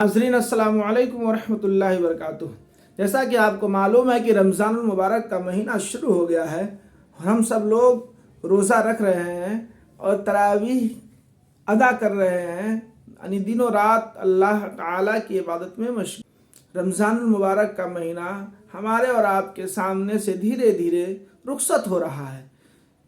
नाज़रीन अस्सलाम वालेकुम वरहमतुल्लाहि वबरकातुहू। जैसा कि आपको मालूम है कि रमज़ान मुबारक का महीना शुरू हो गया है और हम सब लोग रोज़ा रख रहे हैं और तरावीह अदा कर रहे हैं, यानी दिनों रात अल्लाह ताला की इबादत में मशगूल। रमज़ान मुबारक का महीना हमारे और आपके सामने से धीरे धीरे रुखसत हो रहा है,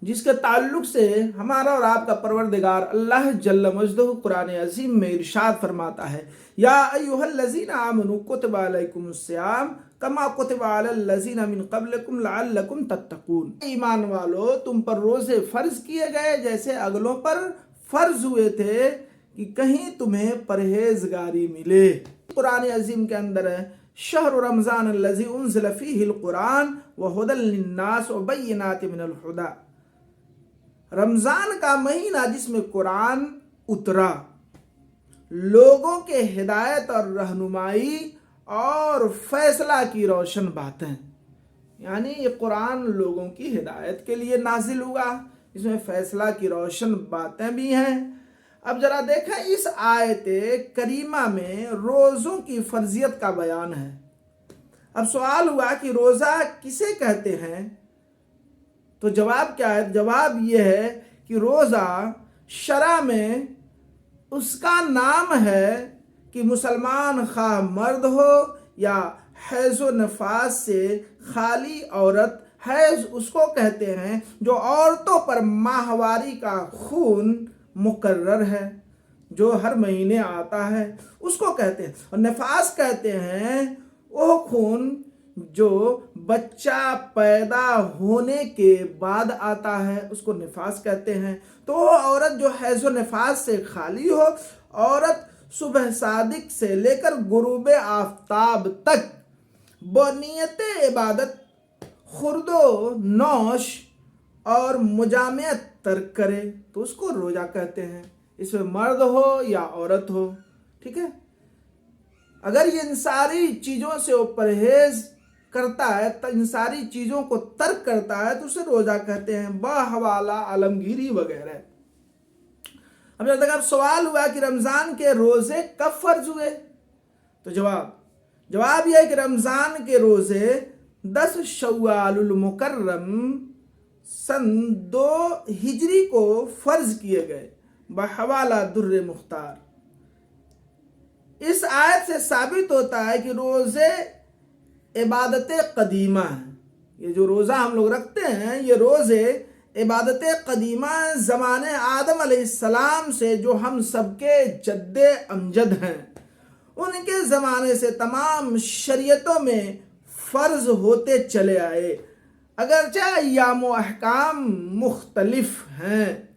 जिसके ताल्लुक से हमारा और आपका परवरदिगार अल्लाह जल्ल मजदहू कुरान अजीम में इरशाद फरमाता है, या अय्युहल्लज़ीना आमनू कुतिबा अलैकुमुस्सियाम कमा कुतिबा अलल्लज़ीना मिन क़ब्लिकुम लअल्लकुम तत्तक़ून। ईमान वालो, तुम पर रोज़े फ़र्ज किए गए जैसे अगलों पर फ़र्ज हुए थे कि कहीं तुम्हें परहेजगारी मिले। कुरान अजीम के अंदर है, शहर रमज़ान अल्लज़ी उन्ज़िल फ़ीहिल कुरान व हुदल लिन्नास व बय्यिनातिन मिनल हुदा। रमज़ान का महीना जिसमें कुरान उतरा, लोगों के हिदायत और रहनुमाई और फैसला की रोशन बातें, यानी ये कुरान लोगों की हिदायत के लिए नाजिल हुआ, इसमें फैसला की रोशन बातें भी हैं। अब जरा देखें, इस आयत करीमा में रोज़ों की फर्जियत का बयान है। अब सवाल हुआ कि रोज़ा किसे कहते हैं, तो जवाब क्या है? जवाब यह है कि रोज़ा शरा में उसका नाम है कि मुसलमान खा मर्द हो या हैज़ व नफास से खाली औरत, हैज़ उसको कहते हैं जो औरतों पर माहवारी का खून मुकर्रर है, जो हर महीने आता है, उसको कहते हैं। और नफास कहते हैं वो खून जो बच्चा पैदा होने के बाद आता है, उसको निफास कहते हैं। तो औरत जो हैज़ो निफास से खाली हो, औरत सुबह सादिक से लेकर गुरूब आफ्ताब तक बनियत इबादत, खुर्दो नौश और मुजामियत तर्क करे, तो उसको रोज़ा कहते हैं। इसमें मर्द हो या औरत हो, ठीक है। अगर ये इन सारी चीज़ों से वो परहेज करता है, तो इन सारी चीज़ों को तर्क करता है, तो उसे रोज़ा कहते हैं, बहवाला आलमगीरी वगैरह। अब जब तक सवाल हुआ कि रमज़ान के रोज़े कब फ़र्ज हुए, तो जवाब यह है कि रमज़ान के रोज़े 10 शव्वालुल मुकर्रम सन 2 हिजरी को फ़र्ज किए गए, बहवाला दुर्र मुख्तार। इस आयत से साबित होता है कि रोज़े इबादत कदीमा है। ये जो रोज़ा हम लोग रखते हैं, ये रोज़े इबादत कदीमा ज़माने आदम अलैहिस्सलाम से, जो हम सबके जद्दे अमजद हैं, उनके ज़माने से तमाम शरीयतों में फ़र्ज होते चले आए। अगरचे अय्याम व अहकाम मुख्तलिफ हैं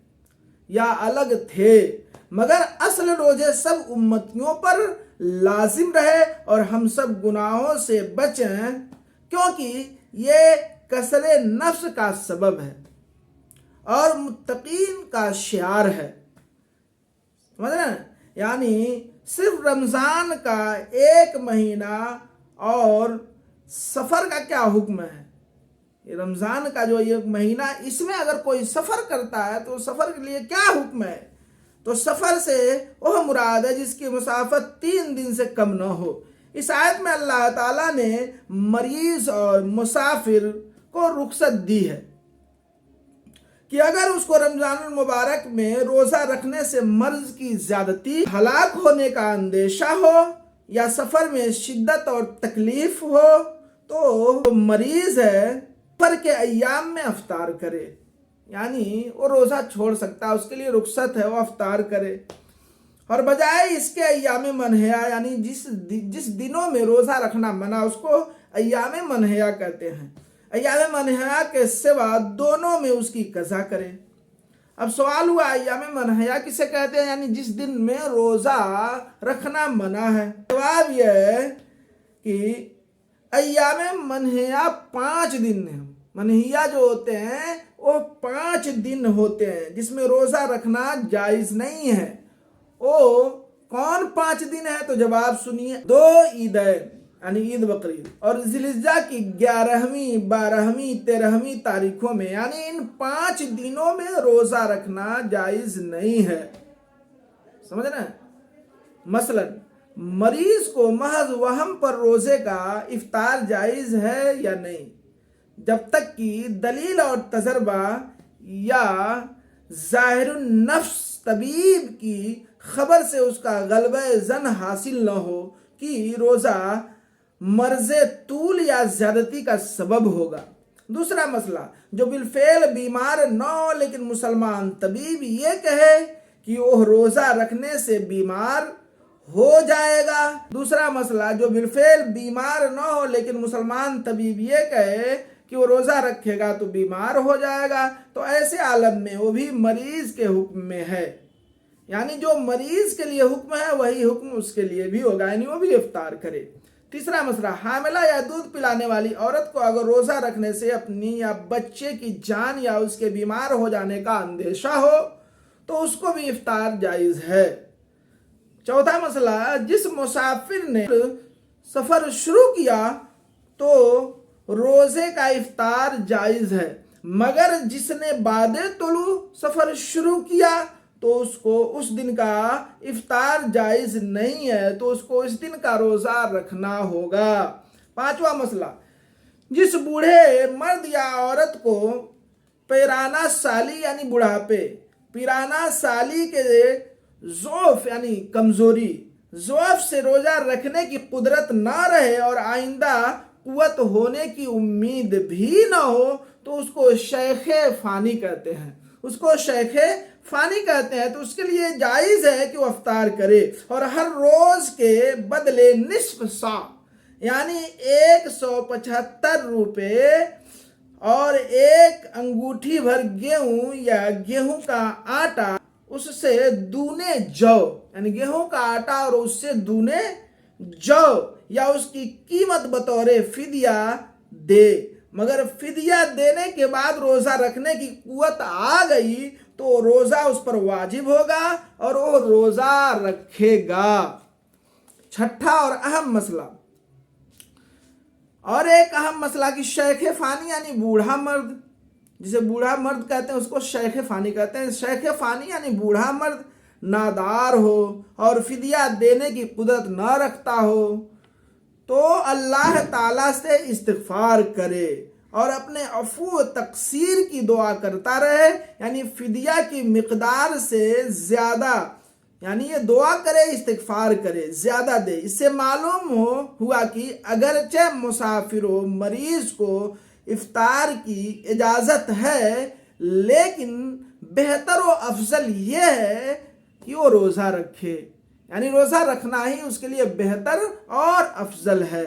या अलग थे, मगर असल रोज़े सब उम्मतियों पर लाजिम रहे और हम सब गुनाहों से बचें, क्योंकि ये कसरे नफ्स का सबब है और मुत्तकीन का शियार है। समझ रहे हैं? यानी सिर्फ रमज़ान का एक महीना और सफ़र का क्या हुक्म है? ये रमज़ान का जो ये महीना, इसमें अगर कोई सफ़र करता है तो सफ़र के लिए क्या हुक्म है? तो सफ़र से वह मुराद है जिसकी मुसाफत 3 दिन से कम न हो। इस आयत में अल्लाह ताला ने मरीज़ और मुसाफिर को रुखसत दी है कि अगर उसको रमज़ान मुबारक में रोज़ा रखने से मर्ज़ की ज़्यादती, हलाक होने का अंदेशा हो या सफ़र में शिद्दत और तकलीफ़ हो, तो मरीज़ है सफ़र के अय्याम में अफ्तार करे, यानी वो रोज़ा छोड़ सकता है, उसके लिए रुखसत है, वो अफ्तार करे। और बजाय इसके अय्याम मनहिया, यानी जिस दिनों में रोज़ा रखना मना, उसको अय्याम मनहिया कहते हैं। अय्याम मनहिया के सिवा दोनों में उसकी कज़ा करे। अब सवाल हुआ, अय्याम मनहिया किसे कहते हैं, यानी जिस दिन में रोज़ा रखना मना है? जवाब यह है कि अय्याम मनहिया 5 दिन है। मनहिया जो होते हैं वो 5 दिन होते हैं जिसमें रोज़ा रखना जायज़ नहीं है। वो कौन 5 दिन है? तो जवाब सुनिए, 2 ईदैन, यानी ईद बकरीद और ज़िलहिज्जा की 11वीं, 12वीं, 13वीं तारीखों में, यानी इन 5 दिनों में रोज़ा रखना जायज़ नहीं है। समझ रहे हैं? मसलन مریض کو محض وہم پر روزے کا افطار جائز ہے یا نہیں، جب تک کہ دلیل اور تجربہ یا ظاہر النفس طبیب کی خبر سے اس کا غلبہ ظن حاصل نہ ہو کہ روزہ مرض طول یا زیادتی کا سبب ہوگا۔ دوسرا مسئلہ، جو بالفعل بیمار نہ ہو لیکن مسلمان طبیب یہ کہے کہ وہ روزہ رکھنے سے بیمار ہو جائے گا۔ دوسرا مسئلہ، جو بالفعل بیمار نہ ہو لیکن مسلمان طبیب یہ کہے کہ وہ روزہ رکھے گا تو بیمار ہو جائے گا، تو ایسے عالم میں وہ بھی مریض کے حکم میں ہے، یعنی جو مریض کے لیے حکم ہے وہی حکم اس کے لیے بھی ہوگا، یعنی وہ بھی افطار کرے۔ تیسرا مسئلہ، حاملہ یا دودھ پلانے والی عورت کو اگر روزہ رکھنے سے اپنی یا بچے کی جان یا اس کے بیمار ہو جانے کا اندیشہ ہو تو اس کو بھی افطار جائز ہے۔ چوتھا مسئلہ، جس مسافر نے سفر شروع کیا تو روزے کا افطار جائز ہے، مگر جس نے بعد طلوع سفر شروع کیا تو اس کو اس دن کا افطار جائز نہیں ہے، تو اس کو اس دن کا روزہ رکھنا ہوگا۔ پانچواں مسئلہ، جس بوڑھے مرد یا عورت کو پیرانہ سالی یعنی بڑھاپے، پیرانہ سالی کے ضعف یعنی کمزوری، ضعف سے روزہ رکھنے کی قدرت نہ رہے اور آئندہ قوت ہونے کی امید بھی نہ ہو تو اس کو شیخ فانی کہتے ہیں، اس کو شیخ فانی کہتے ہیں، تو اس کے لیے جائز ہے کہ وہ افطار کرے اور ہر روز کے بدلے نصف سا یعنی 175 روپے اور ایک انگوٹھی بھر گیہوں یا گیہوں کا آٹا اس سے دونے جو، یعنی گیہوں کا آٹا اور اس سے دونے جو یا اس کی قیمت بطور فدیہ دے، مگر فدیہ دینے کے بعد روزہ رکھنے کی قوت آ گئی تو روزہ اس پر واجب ہوگا اور وہ روزہ رکھے گا۔ چھٹا اور اہم مسئلہ، اور ایک اہم مسئلہ کہ شیخ فانی یعنی بوڑھا مرد، جسے بوڑھا مرد کہتے ہیں اس کو شیخ فانی کہتے ہیں، شیخ فانی یعنی بوڑھا مرد نادار ہو اور فدیہ دینے کی قدرت نہ رکھتا ہو تو اللہ تعالیٰ سے استغفار کرے اور اپنے عفو و تقصیر کی دعا کرتا رہے، یعنی فدیہ کی مقدار سے زیادہ، یعنی یہ دعا کرے استغفار کرے زیادہ دے۔ اس سے معلوم ہوا کہ اگرچہ مسافر و مریض کو افطار کی اجازت ہے لیکن بہتر و افضل یہ ہے کہ وہ روزہ رکھے، یعنی روزہ رکھنا ہی اس کے لیے بہتر اور افضل ہے۔